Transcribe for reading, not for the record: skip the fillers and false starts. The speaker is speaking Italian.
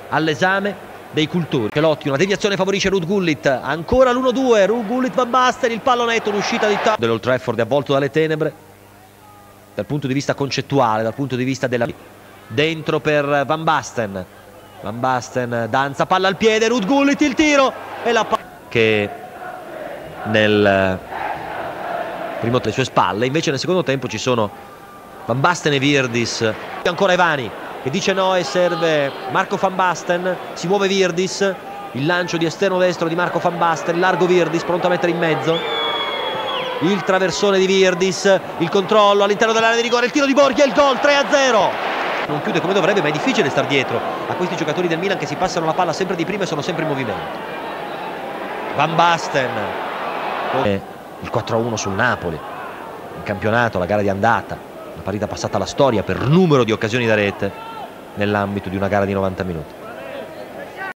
all'esame dei cultori. Celotti, una deviazione favorisce Ruud Gullit, ancora l'1-2, Ruud Gullit Van Basten, il pallonetto, l'uscita di dell'Old Trafford è avvolto dalle tenebre dal punto di vista concettuale, dal punto di vista della dentro per Van Basten. Van Basten danza, palla al piede, Ruud Gullit, il tiro e la palla che nel primo alle sue spalle, invece nel secondo tempo ci sono Van Basten e Virdis, ancora Evani che dice no e serve Marco Van Basten, si muove Virdis, il lancio di esterno destro di Marco Van Basten, largo Virdis pronto a mettere in mezzo, il traversone di Virdis, il controllo all'interno dell'area di rigore, il tiro di Borghi e il gol, 3-0. Non chiude come dovrebbe, ma è difficile star dietro a questi giocatori del Milan che si passano la palla sempre di prima e sono sempre in movimento. Van Basten, il 4-1 sul Napoli in campionato, la gara di andata, una partita passata alla storia per numero di occasioni da rete nell'ambito di una gara di 90 minuti.